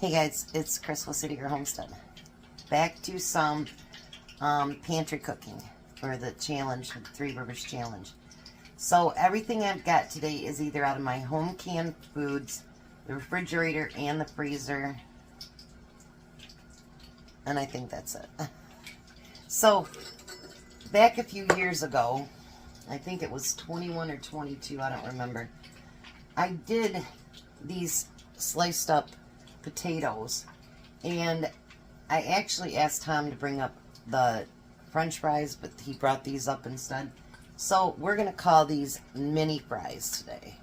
Hey guys, it's Chris with City Girl Homestead. Back to some pantry cooking for the challenge, the 3 Burgers challenge. So everything I've got today is either out of my home canned foods, the refrigerator and the freezer, and I think that's it. So back a few years ago, I think it was 21 or 22, I don't remember, I did these sliced up potatoes, and I actually asked Tom to bring up the French fries, but he brought these up instead. So we're going to call these mini fries today.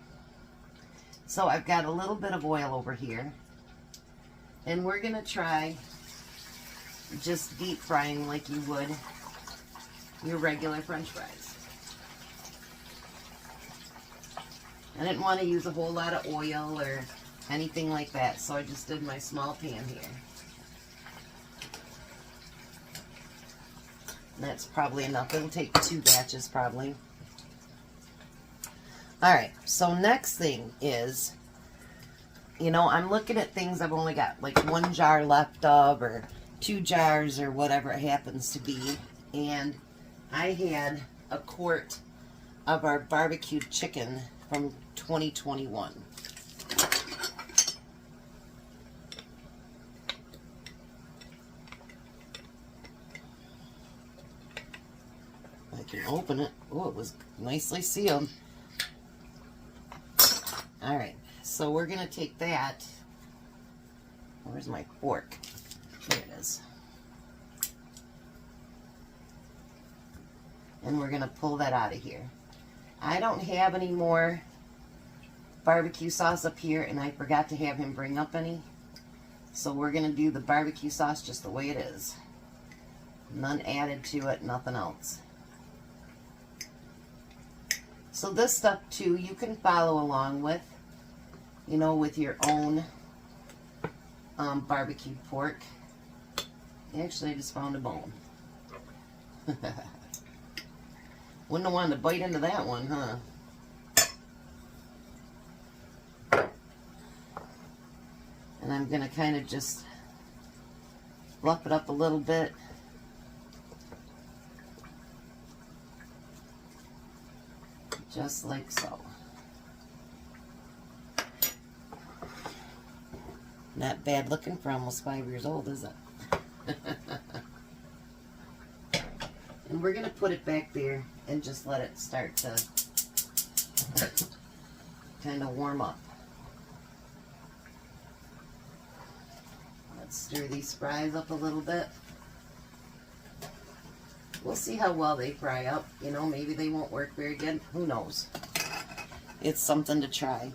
So I've got a little bit of oil over here, and we're going to try just deep frying like you would your regular French fries. I didn't want to use a whole lot of oil or anything like that, so I just did my small pan here. That's probably enough. It'll take 2 batches probably. Alright, so next thing is, you know, I'm looking at things I've only got like 1 jar left of, or 2 jars, or whatever it happens to be. And I had a quart of our barbecued chicken from 2021. I can open it. Oh, it was nicely sealed. Alright, so we're going to take that. Where's my fork? There it is. And we're going to pull that out of here. I don't have any more barbecue sauce up here, and I forgot to have him bring up any. So we're going to do the barbecue sauce just the way it is. None added to it, nothing else. So this stuff too, you can follow along with, you know, with your own barbecued pork. Actually, I just found a bone. Wouldn't have wanted to bite into that one, huh? And I'm going to kind of just fluff it up a little bit. Just like so. Not bad looking for almost 5 years old, is it? And we're going to put it back there and just let it start to kind of warm up. Let's stir these fries up a little bit. We'll see how well they fry up. You know, maybe they won't work very good. Who knows? It's something to try.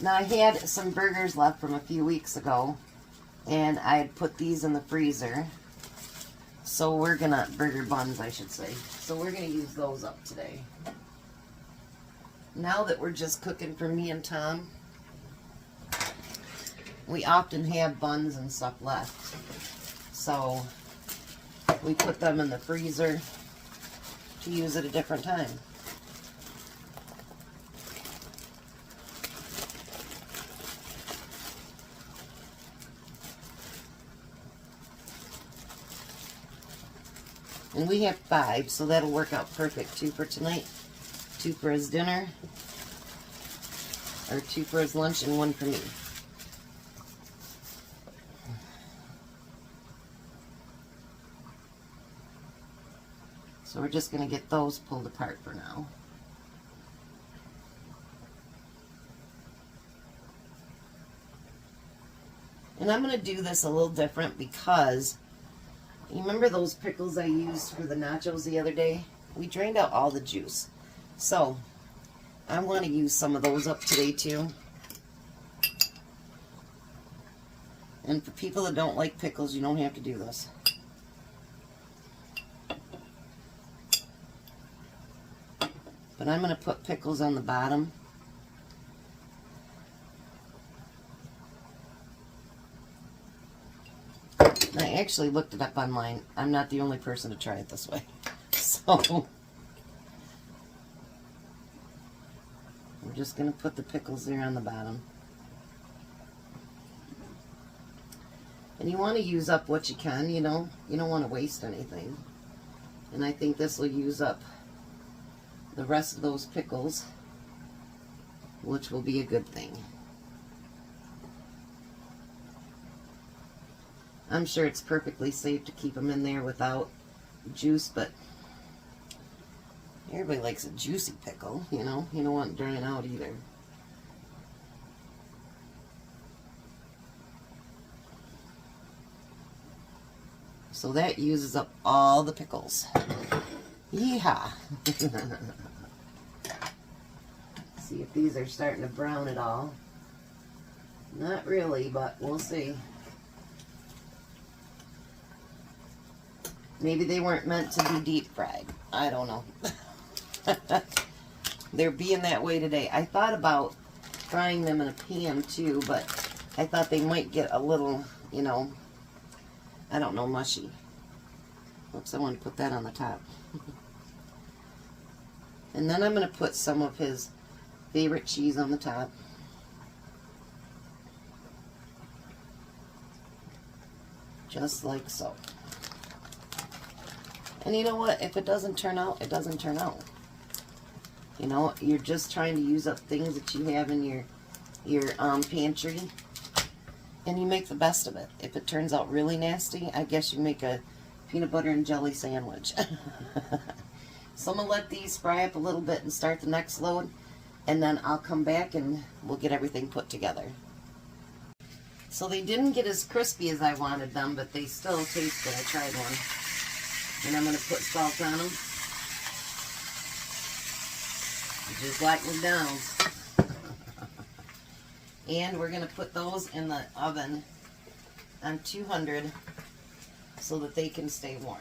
Now, I had some burgers left from a few weeks ago, and I had put these in the freezer. So we're gonna, burger buns I should say. So we're gonna use those up today. Now that we're just cooking for me and Tom, we often have buns and stuff left. So we put them in the freezer to use at a different time. And we have 5, so that'll work out perfect. 2 for tonight, 2 for his dinner, or 2 for his lunch, and 1 for me. So we're just going to get those pulled apart for now. And I'm going to do this a little different because, you remember those pickles I used for the nachos the other day? We drained out all the juice. So I want to use some of those up today too. And for people that don't like pickles, you don't have to do this. But I'm going to put pickles on the bottom. I actually looked it up online. I'm not the only person to try it this way. So we're just going to put the pickles there on the bottom. And you want to use up what you can, you know. You don't want to waste anything. And I think this will use up the rest of those pickles, which will be a good thing. I'm sure it's perfectly safe to keep them in there without juice, but everybody likes a juicy pickle, you know. You don't want it drying out either. So that uses up all the pickles. Yeehaw! See if these are starting to brown at all. Not really, but we'll see. Maybe they weren't meant to be deep fried. I don't know. They're being that way today. I thought about frying them in a pan too, but I thought they might get a little, you know, I don't know, mushy. Oops, I want to put that on the top. And then I'm going to put some of his favorite cheese on the top. Just like so. And you know what? If it doesn't turn out, it doesn't turn out. You know, you're just trying to use up things that you have in your pantry. And you make the best of it. If it turns out really nasty, I guess you make a peanut butter and jelly sandwich. So I'm going to let these fry up a little bit and start the next load. And then I'll come back and we'll get everything put together. So they didn't get as crispy as I wanted them, but they still taste good. I tried one. And I'm going to put salt on them. Just like McDonald's. And we're going to put those in the oven on 200 so that they can stay warm.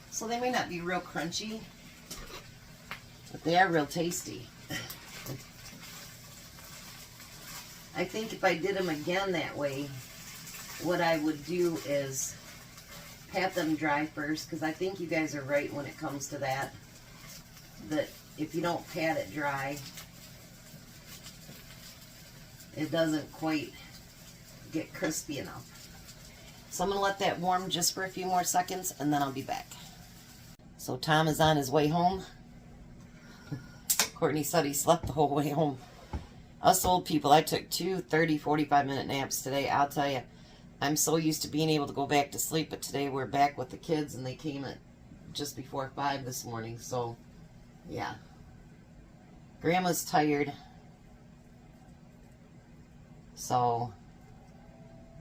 So they may not be real crunchy, but they are real tasty. I think if I did them again that way, what I would do is pat them dry first, because I think you guys are right when it comes to that. That if you don't pat it dry, it doesn't quite get crispy enough. So I'm going to let that warm just for a few more seconds, and then I'll be back. So Tom is on his way home. Courtney said he slept the whole way home. Us old people, I took 2 30, 45-minute naps today. I'll tell you, I'm so used to being able to go back to sleep, but today we're back with the kids, and they came at just before 5 this morning, so yeah. Grandma's tired, so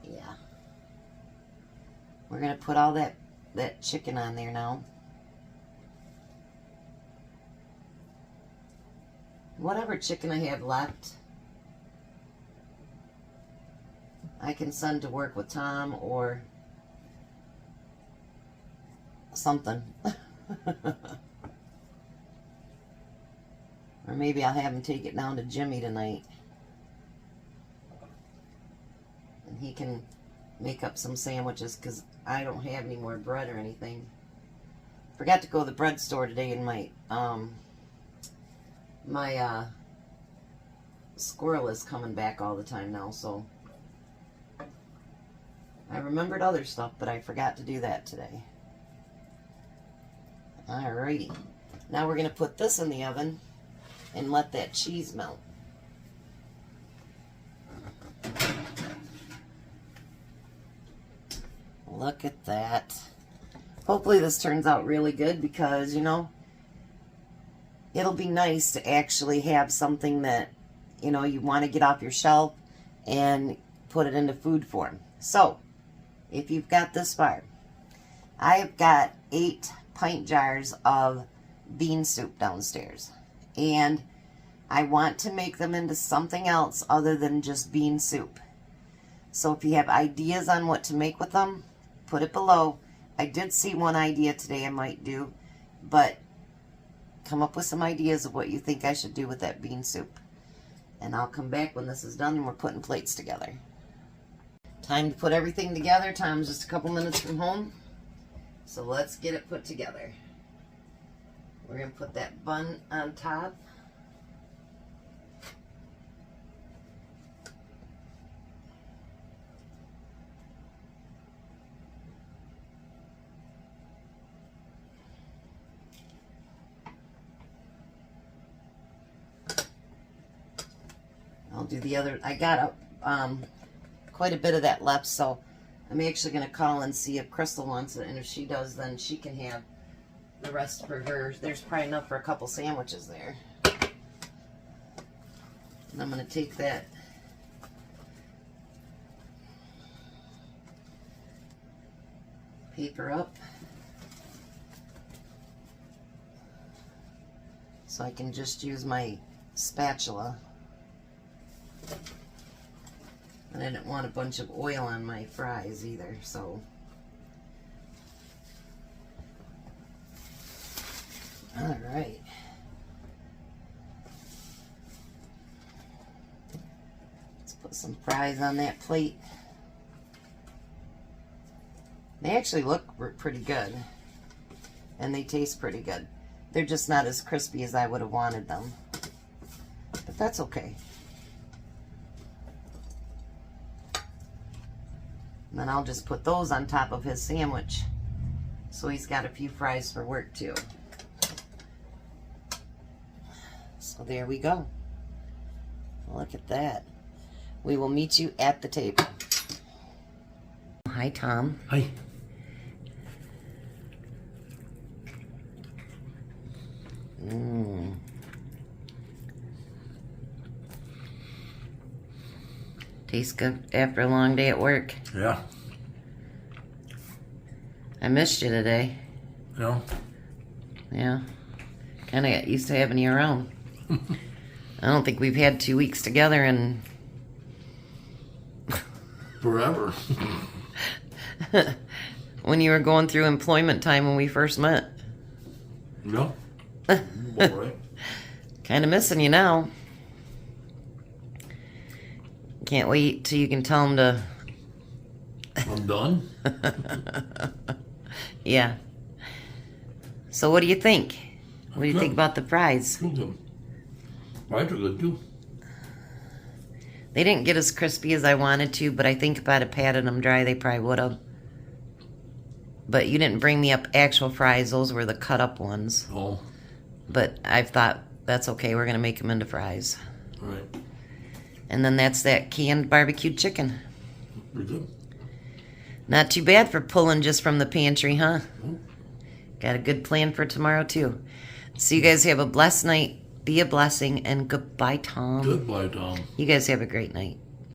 yeah. We're going to put all that chicken on there now. Whatever chicken I have left, I can send to work with Tom or something. Or maybe I'll have him take it down to Jimmy tonight. And he can make up some sandwiches, because I don't have any more bread or anything. Forgot to go to the bread store today, and my squirrel is coming back all the time now, so I remembered other stuff, but I forgot to do that today. Alrighty. Now we're going to put this in the oven and let that cheese melt. Look at that. Hopefully this turns out really good, because, you know, it'll be nice to actually have something that, you know, you want to get off your shelf and put it into food form. So, if you've got this far, I have got 8 pint jars of bean soup downstairs. And I want to make them into something else other than just bean soup. So if you have ideas on what to make with them, put it below. I did see one idea today I might do, but come up with some ideas of what you think I should do with that bean soup. And I'll come back when this is done and we're putting plates together. Time to put everything together. Tom's just a couple minutes from home. So let's get it put together. We're going to put that bun on top. do the other. I got quite a bit of that left, so I'm actually going to call and see if Crystal wants it, and if she does, then she can have the rest for her. There's probably enough for a couple sandwiches there. And I'm going to take that paper up so I can just use my spatula. And I didn't want a bunch of oil on my fries either, so. All right. Let's put some fries on that plate. They actually look pretty good, and they taste pretty good. They're just not as crispy as I would have wanted them, but that's okay. And then I'll just put those on top of his sandwich, so he's got a few fries for work too. So there we go. Look at that. We will meet you at the table. Hi, Tom. Hi. Tastes good after a long day at work. Yeah. I missed you today. No. Yeah. Kind of got used to having you around. I don't think we've had 2 weeks together in... Forever. When you were going through employment time when we first met. No. All right. Kind of missing you now. Can't wait till you can tell him to... I'm done. Yeah. So what do you think? What do you think about the fries? Good. Fries are good too. They didn't get as crispy as I wanted to, but I think if I'd have patted them dry, they probably would have. But you didn't bring me up actual fries. Those were the cut up ones. Oh. But I've thought, that's okay. We're going to make them into fries. All right. And then that's that canned barbecued chicken. Pretty good. Not too bad for pulling just from the pantry, huh? Got a good plan for tomorrow, too. So you guys have a blessed night. Be a blessing. And goodbye, Tom. Goodbye, Tom. You guys have a great night.